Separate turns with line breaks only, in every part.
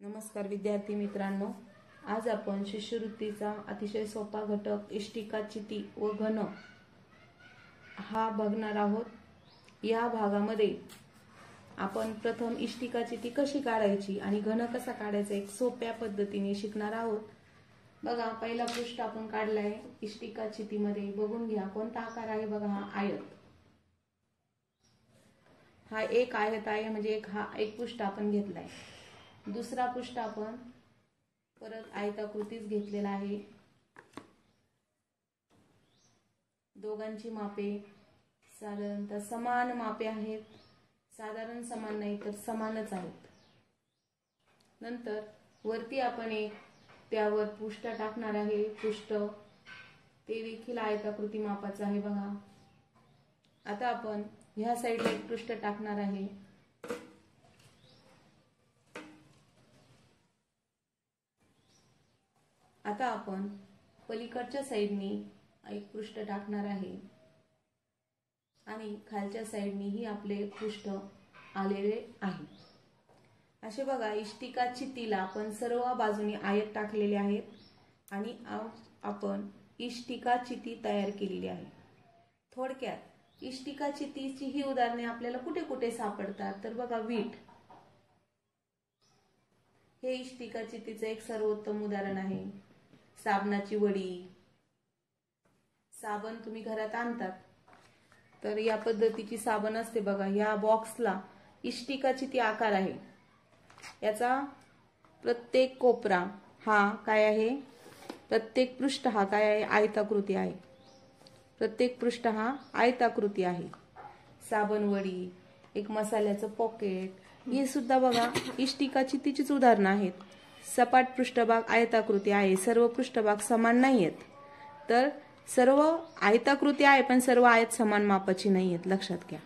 नमस्कार विद्यार्थी मित्रांनो, आज आपण शिष्यवृत्तीचा अतिशय सोपा घटक इष्टिका, चिती व घन हा बघणार आहोत। या भागामध्ये आपण प्रथम इष्टिका, चिती कशी काढायची आणि घन कसा काढायचा एक सोप्या पद्धतीने शिकणार आहोत। बघा, पहिला पृष्ठ आपण काढलाय इष्टिका चितीमध्ये। बघून घ्या कोणता आकार आहे। बघा, हा आयत, हा एक आयत आहे, म्हणजे हा एक पृष्ठ आपण घेतलाय। दुसरा पृष्ठ आपण परत आयताकृतीच घेतलेला आहे। दोघांची मापे साधारणतः समान मापे आहेत, साधारण समान नाही तर समानच आहेत। नंतर वरती आपण एक त्यावर पृष्ठ टाकणार आहे। पृष्ठ ते देखील आयताकृती मापाचं आहे। बघा, आता आपण ह्या साईडला एक पृष्ठ टाकणार आहे। आता आपण पलीकडच्या साईडनी एक पृष्ठ टाकणार आहे आणि खालच्या साईडनी ही आपले पृष्ठ आलेले आहे। असे बघा, इष्टिका चितीला आपण सर्व बाजूनी आयत टाकलेले आहेत आणि आपण इष्टिका चिती तयार केलेली आहे। थोडक्यात इष्टिका चितीची ही उदाहरणे आपल्याला कुठे कुठे सापडतात तर बघा, वीट हे इष्टिका चितीचे एक सर्वोत्तम उदाहरण आहे। साबणाची वडी, साबण तुम्ही घरात आणतात तर या पद्धतीची साबण असते। बघा, या बॉक्सला इष्टिका चिती आकार आहे। याचा प्रत्येक कोपरा हा काय आहे, प्रत्येक पृष्ठ हा काय आहे, आयताकृती आहे। प्रत्येक पृष्ठ हा आयताकृती आहे। साबण वडी, एक मसाल्याचं पॉकेट, हे सुद्धा बघा इष्टिका चितीचीच उदाहरणं आहेत। सपाट पृष्ठभाग आयताकृती आहे, सर्व पृष्ठभाग समान नाहीयेत। तर सर्व आयताकृती आहे पण सर्व आयत समान मापाची नाहीयेत, लक्षात घ्या।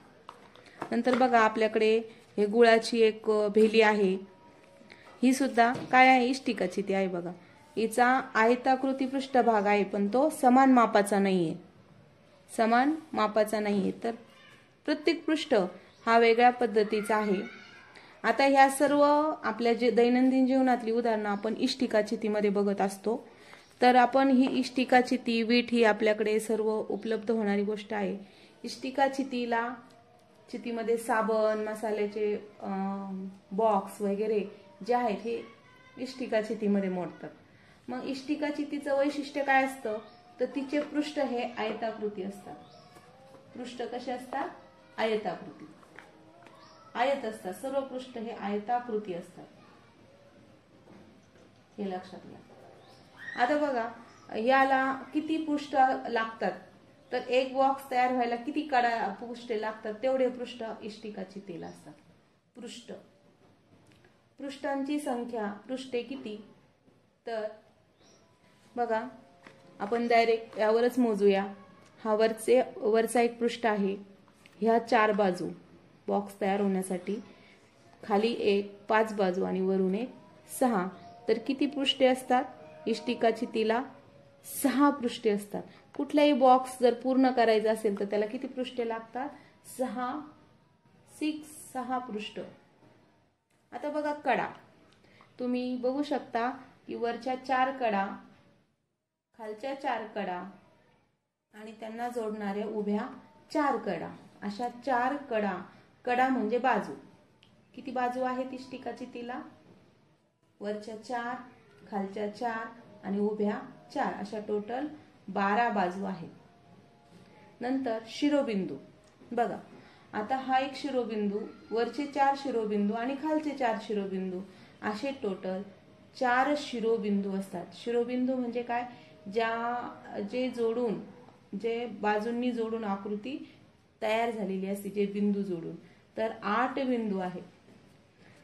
नंतर बघा, आपल्याकडे हे गुळाची एक भेली आहे, ही सुद्धा काय आहे, इष्टिका चिती आहे। बघा, हिचा आयताकृती पृष्ठभाग आहे पण तो समान मापाचा नाहीये, समान मापाचा नाहीये। तर प्रत्येक पृष्ठ हा वेगळ्या पद्धतीचा आहे। आता ह्या सर्व आपल्या जे दैनंदिन जीवनातली उदाहरणं आपण इष्टिका चितीमध्ये बघत असतो। तर आपण ही इष्टिका चिती, वीट ही आपल्याकडे सर्व उपलब्ध होणारी गोष्ट आहे। इष्टिका चितीमध्ये साबण, मसाल्याचे बॉक्स वगैरे जे आहेत हे इष्टिका चितीमध्ये मोडतात। मग इष्टिका चितीचं वैशिष्ट्य काय असतं तर तिचे पृष्ठ हे आयताकृती असतात। पृष्ठ कसे असतात, आयताकृती, आयत असतात। सर्व पृष्ठ हे आयताकृती असतात, हे लक्षात घ्या। आता बघा, याला किती पृष्ठ लागतात तर एक बॉक्स तयार व्हायला किती पृष्ठे लागतात तेवढे पृष्ठ इष्टिका चितीला असतात। पृष्ठांची संख्या, पृष्ठे किती तर बघा, आपण डायरेक्ट यावरच मोजूया। हा वरचा एक पृष्ठ आहे, ह्या 4 बाजू बॉक्स तयार होण्यासाठी, खाली एक 5 बाजू आणि वरून एक 6। तर किती पृष्ठे असतात इष्टिका चितीला, 6 पृष्ठे असतात। कुठलाही बॉक्स जर पूर्ण करायचा असेल तर त्याला किती पृष्ठे लागतात, 6 पृष्ठ। आता बघा, कडा तुम्ही बघू शकता की वरच्या 4 कडा, खालच्या 4 कडा आणि त्यांना जोडणाऱ्या उभ्या 4 कडा, अशा 4 कडा म्हणजे बाजू। किती बाजू आहेत इष्टिका चितीला, वरच्या 4, खालच्या 4 आणि उभ्या 4, अशा टोटल 12 बाजू आहेत। नंतर शिरोबिंदू बघा, आता हा एक शिरोबिंदू, वरचे 4 शिरोबिंदू आणि खालचे 4 शिरोबिंदू, असे टोटल 4 शिरोबिंदू असतात। शिरोबिंदू म्हणजे काय, जे बाजूंनी जोडून आकृती तयार झालेली असते, जे बिंदू जोडून। तर 8 बिंदू आहेत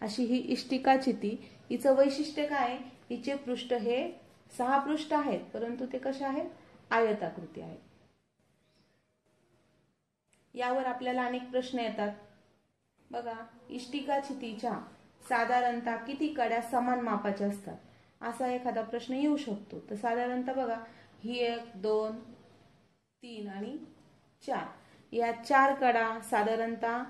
अशी ही इष्टिका चिती। हिचं वैशिष्ट्य काय, हिचे पृष्ठ हे 6 पृष्ठ आहेत परंतु ते कसे आहेत, आयताकृती आहेत। यावर आपल्याला अनेक प्रश्न येतात। बघा, इष्टिका चितीच्या साधारणतः किती कड्या समान मापाच्या असतात, असा एखादा प्रश्न येऊ शकतो। तर साधारणतः बघा, ही 1, 2, 3 आणि 4, या 4 कडा साधारणतः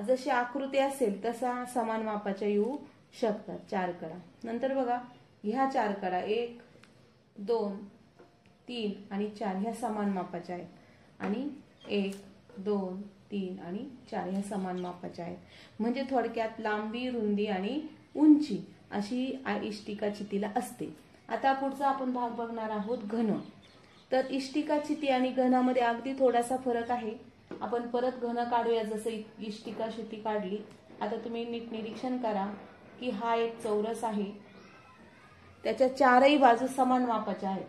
जशी आकृती असेल तसा समान मापाच्या येऊ शकतात, 4 कडा. नंतर बघा ह्या 4 कडा 1 2 3 आणि 4 ह्या समान मापाच्या आहेत आणि 1 2 3 आणि 4 ह्या समान मापाच्या आहेत. म्हणजे थोडक्यात लांबी, रुंदी आणि उंची अशी इष्टिका चितीला असते. आता पुढचा आपण भाग बघणार आहोत घन. तर इष्टिका चिती आणि घनामध्ये अगदी थोडासा फरक आहे. आपण परत घन काढूया. जसं इष्टिका चिती काढली, आता तुम्ही नीट निरीक्षण करा की हा एक चौरस आहे, त्याच्या 4ही बाजू समान मापाच्या आहेत.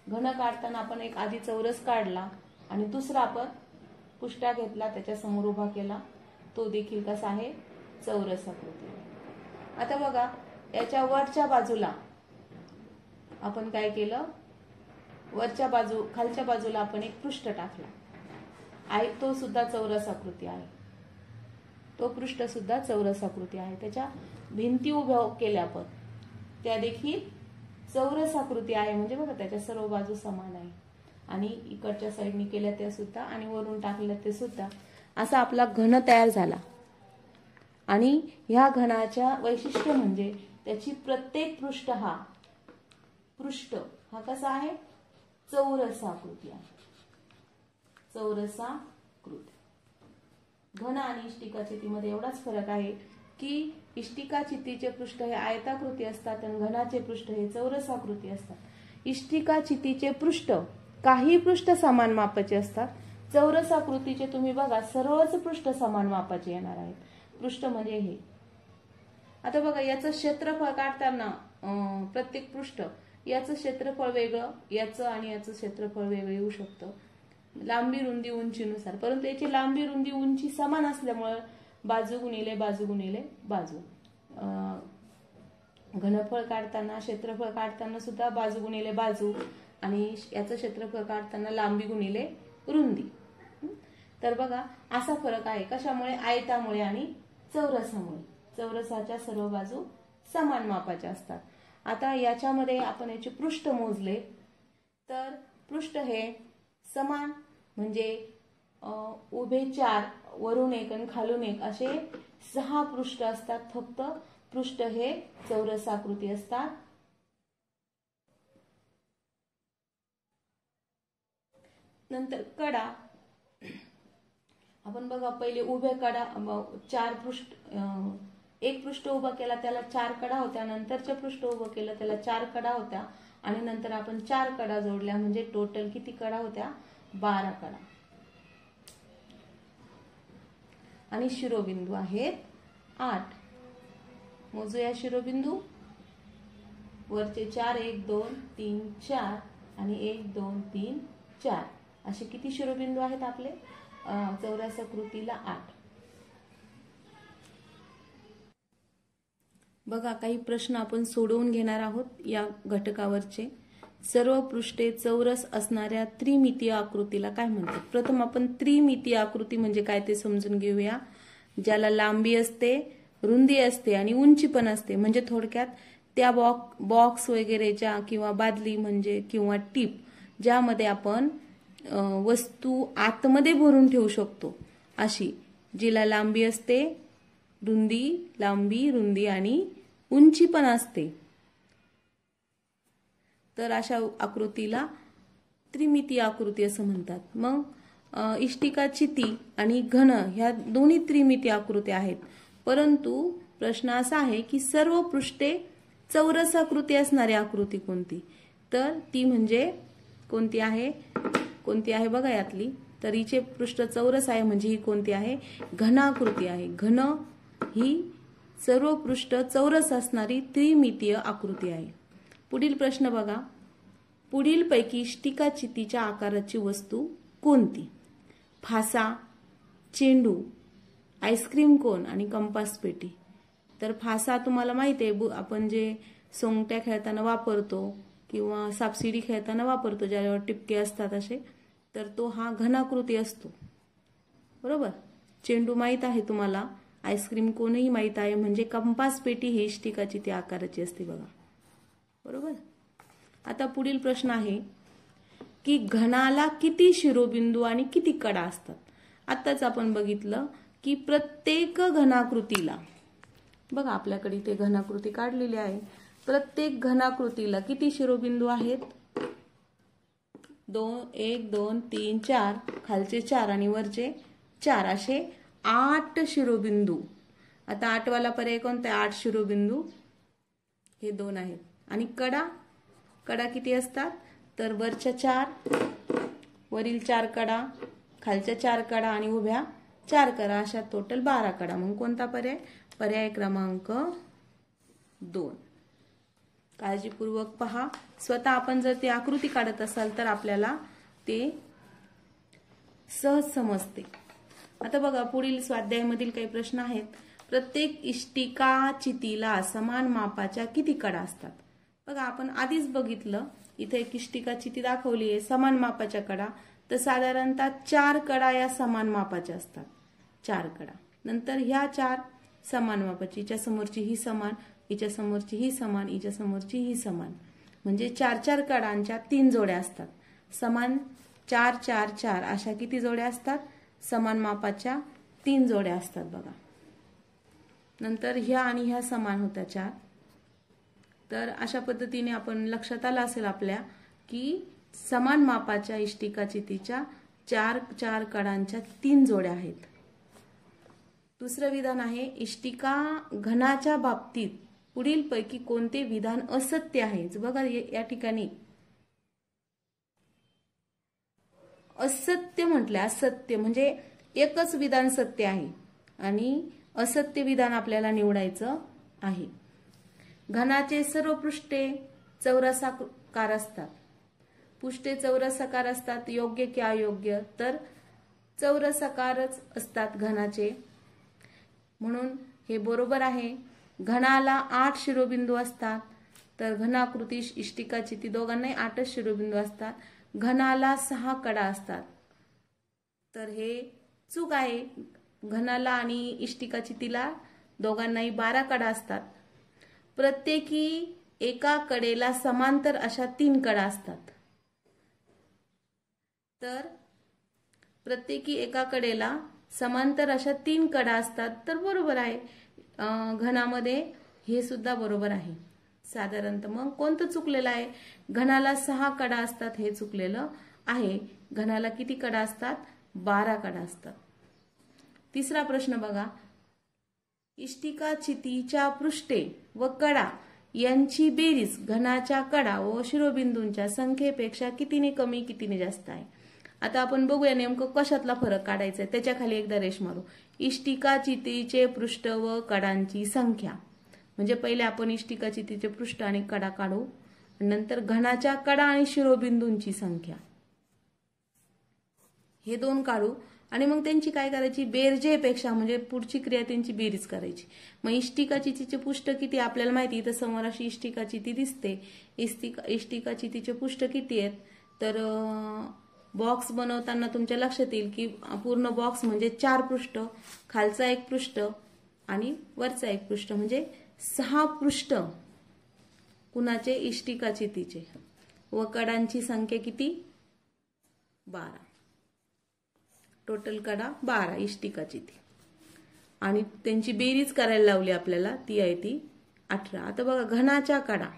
घन काढताना आपण एक आधी चौरस काढला आणि दुसरा आपण पुष्ट्या घेतला, त्याच्या समोर उभा केला, तो देखील कसा आहे, चौरस आकृती. आता बघा याच्या वरच्या बाजूला आपण काय केलं, खालच्या बाजूला आपण एक पृष्ठ टाकला आहे, तो सुद्धा चौरस आकृती आहे. तो पृष्ठ सुद्धा चौरस आकृती आहे. त्याच्या भिंती उभ्या केल्या आपण, त्या देखील चौरस आकृती आहे. म्हणजे बघा त्याच्या सर्व बाजू समान आहे. आणि इकडच्या साईडनी केल्या त्या सुद्धा आणि वरून टाकल्या ते सुद्धा. असा आपला घन तयार झाला. आणि ह्या घनाच्या वैशिष्ट्य म्हणजे त्याची प्रत्येक पृष्ठ हा कसा आहे, चौरसाकृती आहे. चौरसाकृती. घन आणि इष्टिका चितीमध्ये एवढाच फरक आहे की इष्टिका चितीचे पृष्ठ हे आयताकृती असतात आणि घनाचे पृष्ठ हे चौरसाकृती असतात. इष्टिका चितीचे पृष्ठ काही पृष्ठ समान मापाचे असतात. चौरसाकृतीचे तुम्ही बघा सर्वच पृष्ठ समान मापाचे येणार आहेत. पृष्ठ म्हणजे हे. आता बघा याचं क्षेत्रफळ काढताना प्रत्येक पृष्ठ याचं क्षेत्रफळ वेगळं, याचं आणि याचं क्षेत्रफळ वेगळं येऊ शकतं लांबी, रुंदी, उंचीनुसार. परंतु याची लांबी, रुंदी, उंची समान असल्यामुळे बाजू गुणिले बाजू गुणिले बाजू. घनफळ काढताना, क्षेत्रफळ काढताना सुद्धा बाजू गुणिले बाजू आणि याचं क्षेत्रफळ काढताना लांबी गुणिले रुंदी. तर बघा असा फरक आहे. कशामुळे, आयतामुळे आणि चौरसामुळे. चौरसाच्या सर्व बाजू समान मापाच्या असतात. आता याच्यामध्ये आपण याचे पृष्ठ मोजले तर पृष्ठ हे समान, म्हणजे उभे 4, वरून 1 आणि खालून 1 असे 6 पृष्ठ असतात. फक्त पृष्ठ हे चौरसाकृती असतात. नंतर कडा. आपण बघा पहिले उभे कडा 4 पृष्ठ, एक पृष्ठ उभा केला त्याला 4 कडा होत्या, नंतरचे पृष्ठ उभं केलं त्याला 4 कडा होत्या आणि नंतर आपण 4 कडा जोडल्या म्हणजे टोटल किती कडा होत्या, 12 कडा. आणि शिरोबिंदू आहेत 8. मोजूया शिरोबिंदू. वरचे 4 1 2 3 4 आणि 1 2 3 4 असे किती शिरोबिंदू आहेत आपले चौरसाकृतीला? 8. बघा काही प्रश्न आपण सोडवून घेणार आहोत या घटकावरचे. सर्व पृष्ठे चौरस असणाऱ्या त्रिमितीय आकृतीला काय म्हणतात? प्रथम आपण त्रिमितीय आकृती म्हणजे काय ते समजून घेऊया. ज्याला लांबी असते, रुंदी असते आणि उंची पण असते. म्हणजे थोडक्यात त्या बॉक्स वगैरेच्या किंवा बादली म्हणजे किंवा टीप ज्यामध्ये आपण वस्तू आतमध्ये भरून ठेवू शकतो, अशी जिला लांबी असते, लांबी, रुंदी आणि उंची पण असते, तर अशा आकृतीला त्रिमितीय आकृती असं म्हणतात. मग इष्टिका, चिती आणि घन ह्या दोन्ही त्रिमितीय आकृत्या आहेत. परंतु प्रश्न असा आहे की सर्व पृष्ठे चौरसाकृती असणारी आकृती कोणती? तर ती म्हणजे कोणती आहे बघा यातली. तर हिचे पृष्ठ चौरस आहे म्हणजे ही कोणती आहे? घनाकृती आहे. घन ही सर्व पृष्ठ चौरस असणारी त्रिमितीय आकृती आहे. पुढील प्रश्न बघा. पुढीलपैकी इष्टिका चितीच्या आकाराची वस्तू कोणती? फासा, चेंडू, आईस्क्रीम कोन आणि कंपास पेटी. तर फासा तुम्हाला माहिती आहे, आपण जे सोंगट्या खेळताना वापरतो किंवा सापशिडी खेळताना वापरतो, ज्यावर टिपके असतात असे, तर तो हा घनाकृती असतो, बरोबर. चेंडू माहित आहे तुम्हाला, आईस्क्रीम कोनही माहित आहे. म्हणजे कंपास पेटी ही इष्टिका चिती आकाराची असते बघा, बरोबर. आता पुढील प्रश्न आहे की घनाला किती शिरोबिंदू आणि किती कडा असतात? आताच आपण बघितलं की प्रत्येक घनाकृतीला बघा आपल्याकडे इथे घनाकृती काढलेली आहे. प्रत्येक घनाकृतीला किती शिरोबिंदू आहेत? 1 2 3 4, खालचे 4 आणि वरचे 4 असे 8 शिरोबिंदू. आता 8 वाला पर्याय कोणता? 8 शिरोबिंदू हे 2 आहेत. आणि कडा किती असतात? तर वरच्या 4, वरील 4 कडा, खालच्या 4 कडा आणि उभ्या 4 कडा, अशा टोटल 12 कडा. मग कोणता पर्याय? पर्याय क्रमांक 2. काळजीपूर्वक पहा. स्वतः आपण जर ती आकृती काढत असाल तर आपल्याला ते सहज समजते. आता बघा पुढील स्वाध्यायामधील काही प्रश्न आहेत. प्रत्येक इष्टिका चितीला समान मापाच्या किती कडा असतात? बघा आपण आधीच बघितलं, इथे एक इष्टिका चिती दाखवली आहे समान मापाच्या कडा, तर साधारणतः 4 कडा या समान मापाच्या असतात. 4 कडा. नंतर ह्या 4 समान मापाची, हिच्या समोरची ही समान, हिच्या समोरची ही समान, हिच्या समोरची ही समान, म्हणजे 4 कडांच्या 3 जोड्या असतात. समान 4 4 4 अशा किती जोड्या असतात? समान मापाच्या 3 जोड्या असतात बघा. नंतर ह्या आणि ह्या समान होत्या 4. तर अशा पद्धतीने आपण लक्षात आलं असेल आपल्या की समान मापाच्या इष्टिका चितीच्या 4 4 कडांच्या 3 जोड्या आहेत. दुसरं विधान आहे, इष्टिका घनाच्या बाबतीत पुढील पैकी कोणते विधान असत्य आहे? बघा या ठिकाणी असत्य म्हटलं. असत्य म्हणजे एकच विधान सत्य आहे आणि असत्य विधान आपल्याला निवडायचं आहे. घनाचे सर्व पृष्ठे चौरसाकार असतात. पृष्ठे चौरसाकार असतात, योग्य की अयोग्य? तर चौरसाकारच असतात घनाचे, म्हणून हे बरोबर आहे. घनाला 8 शिरोबिंदू असतात, तर घनाकृती इष्टिका चिती दोघांनाही 8च शिरोबिंदू असतात. घनाला 6 कडा असतात, तर हे चूक आहे. घनाला आणि इष्टिका चितीला दोघांनाही 12 कडा असतात. प्रत्येकी एका कडेला समांतर अशा 3 कडा असतात, तर प्रत्येकी एका कडेला समांतर अशा 3 कडा असतात, तर बरोबर आहे. घनामध्ये हे सुद्धा बरोबर आहे साधारणतः. मग कोणतं चुकलेलं आहे? घनाला 6 कडा असतात हे चुकलेलं आहे. घनाला किती कडा असतात? 12 कडा असतात. तिसरा प्रश्न बघा, इष्टिका चितीच्या पृष्ठे व कडा यांची बेरीज घनाच्या कडा व शिरोबिंदूंच्या संख्येपेक्षा कितीने कमी कितीने जास्त आहे? आता आपण बघूया नेमकं कशातला फरक काढायचा आहे. त्याच्या खाली एकदा रेष मारू. इष्टिका चितीचे पृष्ठ व कडांची संख्या, म्हणजे पहिले आपण इष्टिका चितीचे पृष्ठ आणि कडा काढू, नंतर घनाच्या कडा आणि शिरोबिंदूंची संख्या हे 2 काढू आणि मग त्यांची काय करायची? बेरजेपेक्षा, म्हणजे पुढची क्रिया त्यांची बेरीज करायची. मग इष्टिका चितीचे पृष्ठ किती आपल्याला माहिती, इथं समोर अशी इष्टिका चिती दिसते. इष्टिका चितीचे पृष्ठ किती आहेत? तर बॉक्स बनवताना तुमच्या लक्षात येईल की पूर्ण बॉक्स म्हणजे 4 पृष्ठ, खालचा 1 पृष्ठ आणि वरचा 1 पृष्ठ, म्हणजे 6 पृष्ठ कुणाचे? इष्टिका चितीचे. व कडांची संख्या किती? 12. टोटल कडा 12 इष्टिका चिती, आणि त्यांची बेरीज करायला लावली आपल्याला, ती आहे ती 18. आता बघा घनाच्या कडा.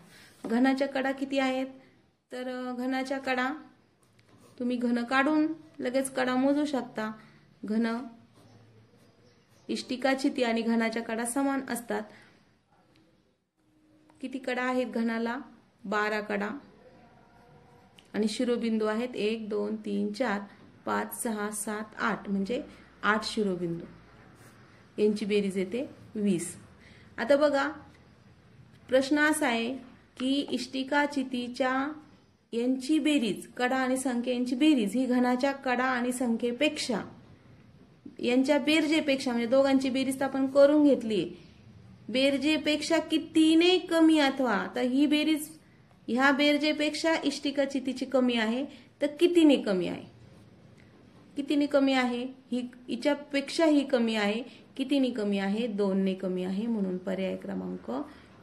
घनाच्या कडा किती आहेत? तर घनाच्या कडा तुम्ही घन काढून लगेच कडा मोजू शकता. घन इष्टिका चिती आणि घनाच्या कडा समान असतात. किती कडा आहेत घनाला? 12 कडा, आणि शिरोबिंदू आहेत 1 2 3 4 5 6 7 8, म्हणजे 8 शिरोबिंदू. यांची बेरीज येते 20. आता बघा प्रश्न असा आहे की इष्टिका चितीच्या यांची बेरीज, कडा आणि संख्या यांची बेरीज ही घनाच्या कडा आणि संख्येपेक्षा, यांच्या बेरजेपेक्षा, म्हणजे दोघांची बेरीज तर आपण करून घेतली, बेरजेपेक्षा कितीने कमी, अथवा तर ही बेरीज ह्या बेरजेपेक्षा इष्टिका चितीची कमी आहे, तर कितीने कमी आहे? कितीने कमी आहे? ही हिच्यापेक्षा ही कमी आहे. कितीने कमी आहे? 2 ने कमी आहे. म्हणून पर्याय क्रमांक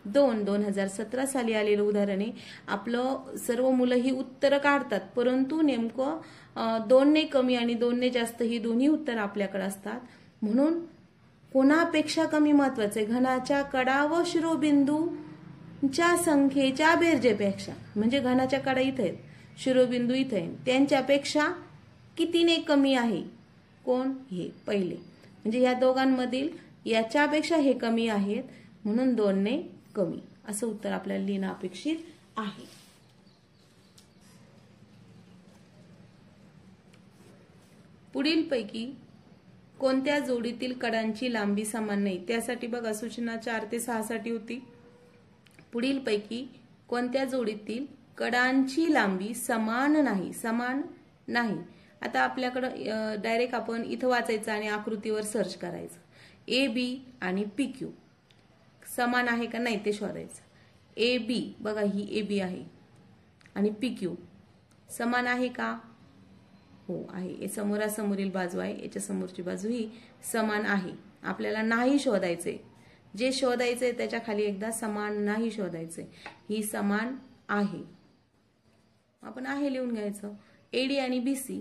2. 2017 साली आलेलं उदाहरण आहे. आपलं सर्व मुलं ही उत्तरं काढतात, परंतु नेमकं 2 ने कमी आणि 2 ने जास्त ही दोन्ही उत्तरं आपल्याकडे असतात. म्हणून कोणापेक्षा कमी महत्वाचं आहे, घनाच्या कडा व शिरोबिंदूच्या संख्येच्या बेरजेपेक्षा, म्हणजे घनाच्या कडा इथे आहेत, शिरोबिंदू इथे आहे, त्यांच्यापेक्षा कितीने कमी आहे? कोण? हे पहिले, म्हणजे या दोघांमधील याच्यापेक्षा हे कमी आहेत म्हणून 2 ने कमी, असं उत्तर आपल्याला लिहिणं अपेक्षित आहे. पुढीलपैकी कोणत्या जोडीतील कडांची लांबी समान नाही? त्यासाठी बघा सूचना 4 ते 6 साठी होती. पुढीलपैकी कोणत्या जोडीतील कडांची लांबी समान नाही? समान नाही. आता आपल्याकडे डायरेक्ट आपण इथं वाचायचं आणि आकृतीवर सर्च करायचं. ए बी आणि पी क्यू समान आहे का नाही ते शोधायचं. ए बी बघा, ही ए बी आहे आणि पी क्यू समान आहे का? हो आहे. समोरासमोरील बाजू आहे, याच्या समोरची बाजू ही समान आहे. आपल्याला नाही शोधायचे, जे शोधायचे त्याच्या खाली एकदा समान नाही शोधायचे. ही समान आहे, आपण आहे लिहून घ्यायचं. एडी आणि बीसी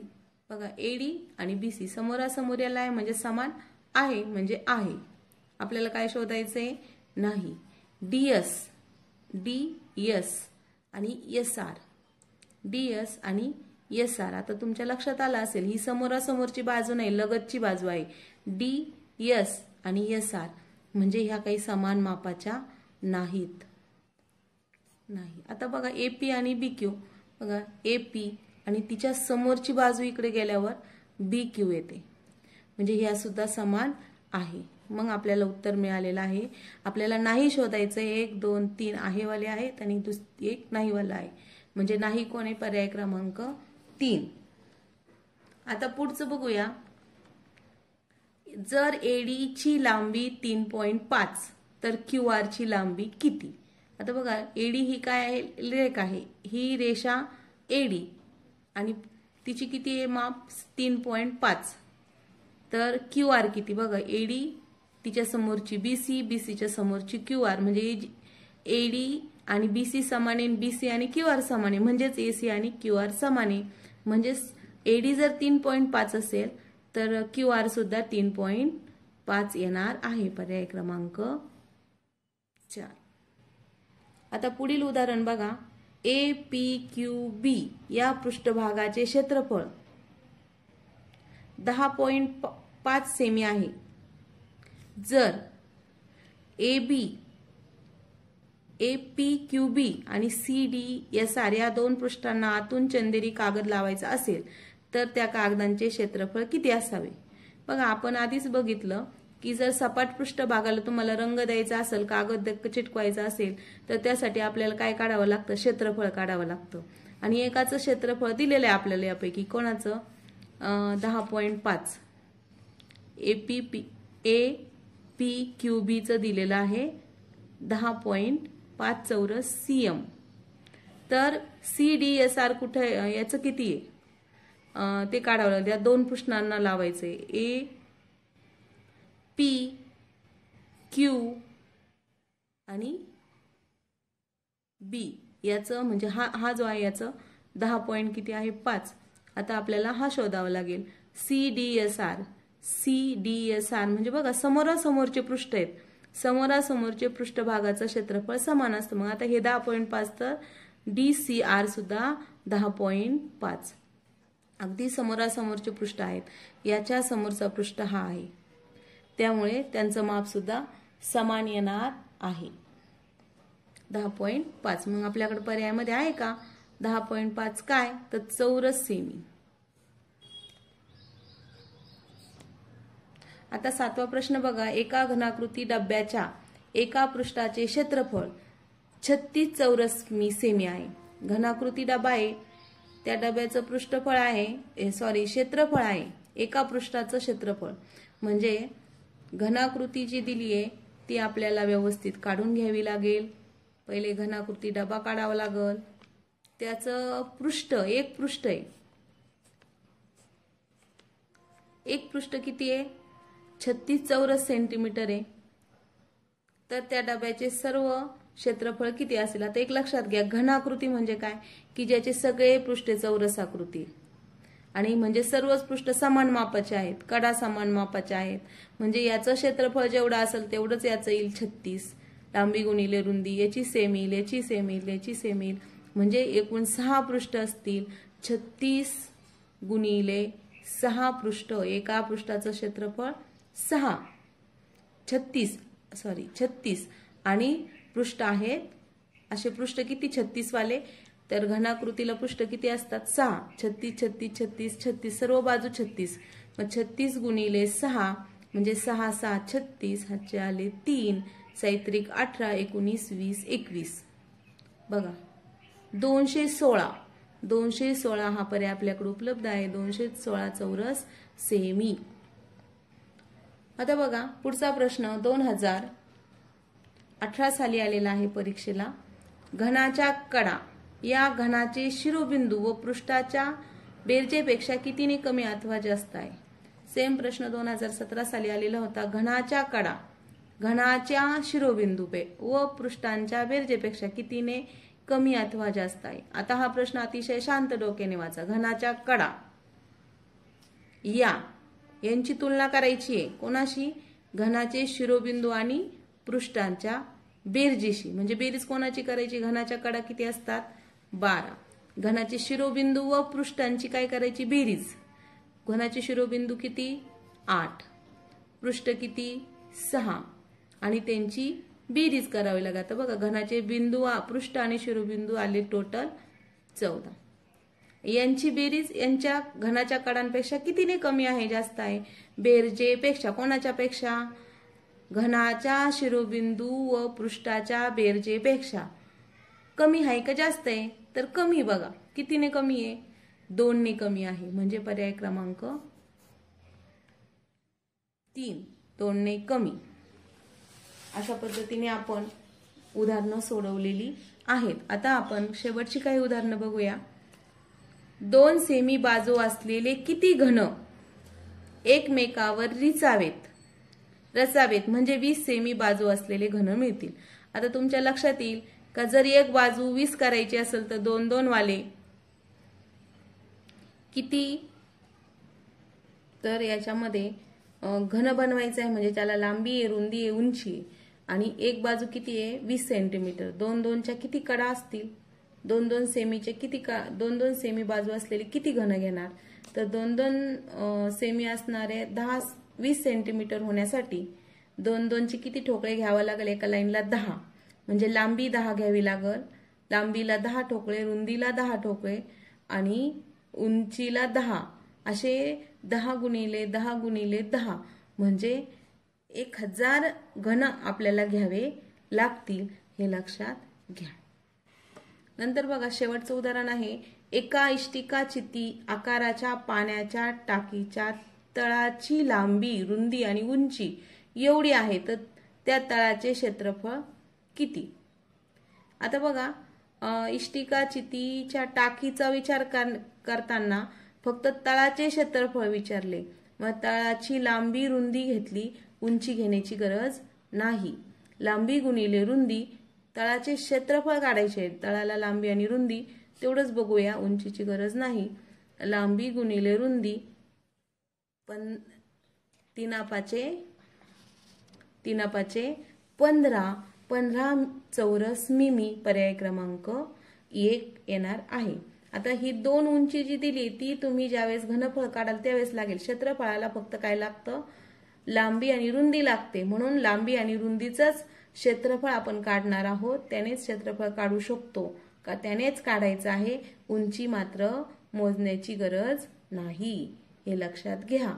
बघा, एडी आणि बीसी समोरासमोर याला आहे म्हणजे समान आहे, म्हणजे आहे. आपल्याला काय शोधायचे? नाही. डीएस, डीएस आणि एसआर, डीएस आणि एसआर. आता तुमच्या लक्षात आलं असेल, ही समोरासमोरची बाजू नाही, लगतची बाजू आहे. डीएस आणि एसआर म्हणजे ह्या काही समान मापाच्या नाहीत. नाही. आता बघा एपी आणि बीक्यू बघा, एपी आणि तिच्या समोरची बाजू इकडे गेल्यावर बी क्यू येते, म्हणजे ह्या सुद्धा समान आहे. मग आपल्याला उत्तर मिळालेलं आहे. आपल्याला नाही शोधायचं. 1 2 3 आहेवाले आहेत आणि एक नाहीवाला आहे, म्हणजे नाही कोण आहे? पर्याय क्रमांक 3. आता पुढचं बघूया. जर एडीची लांबी 3.5 तर क्यू आरची लांबी किती? आता बघा, एडी ही काय आहे? रेख आहे. ही रेषा एडी आणि तिची किती आहे माप? 3.5. तर क्यू आर किती? बघा, एडी तिच्या समोरची बीसी, बीसीच्या समोरची क्यू आर, म्हणजे एडी आणि बीसी समान आहे, बीसी आणि क्यू आर समान आहे, म्हणजेच एसी आणि क्यू आर समान आहे. म्हणजेच एडी जर 3.5 असेल तर क्यू आर सुद्धा 3.5 येणार आहे. पर्याय क्रमांक 4. आता पुढील उदाहरण बघा. ए पी क्यू बी या पृष्ठभागाचे क्षेत्रफळ 10.5 सेमी आहे. जर ए पी क्यू बी आणि सी डी एस आर या 2 पृष्ठांना आतून चंदेरी कागद लावायचा असेल तर त्या कागदांचे क्षेत्रफळ किती असावे? बघा, आपण आधीच बघितलं की जर सपाट पृष्ठभागाला तुम्हाला रंग द्यायचा असेल, कागद चिटकवायचा असेल तर त्यासाठी आपल्याला काय काढावं लागतं? क्षेत्रफळ काढावं लागतं. आणि एकाचं क्षेत्रफळ दिलेलं आहे आपल्याला यापैकी. कोणाचं? 10.5. ए पी क्यू बीचं दिलेलं आहे 10.5 चौरस सीएम. तर सी डी एस आर कुठे? याचं किती आहे ते काढावं लागतं. या 2 पृष्ठांना लावायचे. ए पी क्यू आणि बी याचं म्हणजे हा जो आहे याचं 10 पॉइंट किती आहे? 5. आता आपल्याला हा शोधावा लागेल. सी डी एस आर म्हणजे बघा समोरासमोरचे पृष्ठ आहेत, समोरासमोरचे पृष्ठभागाचं क्षेत्रफळ समान असतं. मग आता हे 10.5 तर डी सी आर सुद्धा 10.5. अगदी समोरासमोरचे पृष्ठ आहेत. याच्या समोरचा पृष्ठ हा आहे, त्यामुळे त्यांचं माप सुद्धा समान येणार आहे. 10.5. मग आपल्याकडे पर्यायामध्ये आहे का 10.5 काय? तर चौरस सेमी. आता 7वा प्रश्न बघा. एका घनाकृती डब्याच्या एका पृष्ठाचे क्षेत्रफळ 36 चौरस सेमी आहे. घनाकृती डबा आहे, त्या डब्याचं पृष्ठफळ आहे, क्षेत्रफळ आहे, एका पृष्ठाचं क्षेत्रफळ. म्हणजे घनाकृती जी दिली आहे ती आपल्याला व्यवस्थित काढून घ्यावी लागेल. पहिले घनाकृती डबा काढावा लागेल. त्याचं पृष्ठ, एक पृष्ठ आहे, एक पृष्ठ किती आहे? 36 चौरस सेंटीमीटर आहे. तर त्या डब्याचे सर्व क्षेत्रफळ किती असेल? आता एक लक्षात घ्या, घनाकृती म्हणजे काय? की ज्याचे सगळे पृष्ठे चौरस आकृती. आणि म्हणजे सर्वच पृष्ठ समान मापाचे आहेत, कडा समान मापाच्या आहेत, म्हणजे याचं क्षेत्रफळ जेवढं असेल तेवढंच याचं येईल 36. लांबी गुणिले रुंदी, याची सेम येईल, याची सेम येईल, याची सेम येईल, म्हणजे एकूण 6 पृष्ठ असतील. 36 गुणिले 6 पृष्ठ, एका पृष्ठाचं क्षेत्रफळ 6, 36 आणि पृष्ठ आहेत असे पृष्ठ किती 36 वाले, तर घनाकृतीला पृष्ठ किती असतात 6. 36 36 36 36, सर्व बाजू 36. मग 36 गुणिले 6 म्हणजे 6 6 36, हातचे आले 3, 6 18, 19 20 21. बघा 216 हा पर्याय आपल्याकडे उपलब्ध आहे. 216 चौरस सेमी. आता बघा पुढचा प्रश्न 2018 साली आलेला आहे परीक्षेला. घनाच्या कडा या घनाचे शिरोबिंदू व पृष्ठाच्या बेरजेपेक्षा कितीने कमी अथवा जास्त आहे. सेम प्रश्न 2017 साली आलेला होता. घनाच्या कडा घनाच्या शिरोबिंदू व पृष्ठांच्या बेरजेपेक्षा कितीने कमी अथवा जास्त आहे. आता हा प्रश्न अतिशय शांत डोक्याने वाचा. घनाच्या कडा यांची तुलना करायची आहे कोणाशी, घनाचे शिरोबिंदू आणि पृष्ठांच्या बेरजेशी. म्हणजे बेरीज कोणाची करायची, घनाच्या कडा किती असतात 12, घनाचे शिरोबिंदू व पृष्ठांची काय करायची बेरीज. घनाचे शिरोबिंदू किती 8, पृष्ठ किती 6 आणि त्यांची बेरीज करावी लागते. बघा घनाचे बिंदू पृष्ठ आणि शिरोबिंदू आले टोटल 14. यांची बेरीज यांच्या घनाच्या कडांपेक्षा कितीने कमी आहे जास्त आहे, बेरजेपेक्षा. कोणाच्या पेक्षा, घनाच्या शिरोबिंदू व पृष्ठाच्या बेरजेपेक्षा कमी आहे का जास्त आहे, तर कमी. बघा कितीने कमी आहे 2 ने कमी आहे, म्हणजे पर्याय क्रमांक 3, 2 ने कमी. अशा पद्धतीने आपण उदाहरणं सोडवलेली आहेत. आता आपण शेवटची काही उदाहरणं बघूया. 2 सेमी बाजू असलेले किती घन एकमेकावर रचावेत म्हणजे 20 सेमी बाजू असलेले घन मिळतील. आता तुमच्या लक्षात येईल का जर एक बाजू 20 करायची असेल तर 2-2 वाले किती, तर याच्यामध्ये घन बनवायचं आहे म्हणजे त्याला लांबी आहे, रुंदी आहे, उंची आहे आणि एक बाजू किती आहे 20 सेंटीमीटर. 2-2च्या किती कडा असतील, 2-2 सेमीचे किती 2-2 सेमी बाजू असलेले किती घन घेणार, तर 2-2 सेमी असणारे 20 सेंटीमीटर होण्यासाठी 2-2चे किती ठोकळे घ्यावा लागेल, एका लाईनला 10, म्हणजे लांबी 10 घ्यावी लागेल. लांबीला 10 ठोकळे, रुंदीला 10 ठोकळे आणि उंचीला 10, असे 10 गुणिले 10 गुणिले 10 म्हणजे 1000 घन आपल्याला घ्यावे लागतील, हे लक्षात घ्या. नंतर बघा शेवटचं उदाहरण आहे. एका इष्टिकाचिती आकाराच्या पाण्याच्या टाकीच्या तळाची लांबी, रुंदी आणि उंची एवढी आहे तर त्या तळाचे क्षेत्रफळ किती. आता बघा इष्टिकाचितीच्या टाकीचा विचार करताना फक्त तळाचे क्षेत्रफळ विचारले, मग तळाची लांबी रुंदी घेतली, उंची घेण्याची गरज नाही. लांबी गुणिले रुंदी, तळाचे क्षेत्रफळ काढायचे, तळाला लांबी आणि रुंदी तेवढंच बघूया, उंचीची गरज नाही. लांबी गुणिले रुंदी 15 चौरस मिमी, पर्याय क्रमांक 1 येणार आहे. आता ही 2 उंची जी दिली ती तुम्ही ज्यावेळेस घनफळ काढाल त्यावेळेस लागेल. क्षेत्रफळाला फक्त काय लागतं, लांबी आणि रुंदी लागते, म्हणून लांबी आणि रुंदीचंच क्षेत्रफळ आपण काढणार आहोत. त्यानेच क्षेत्रफळ काढू शकतो का, त्यानेच काढायचं आहे. उंची मात्र मोजण्याची गरज नाही, हे लक्षात घ्या.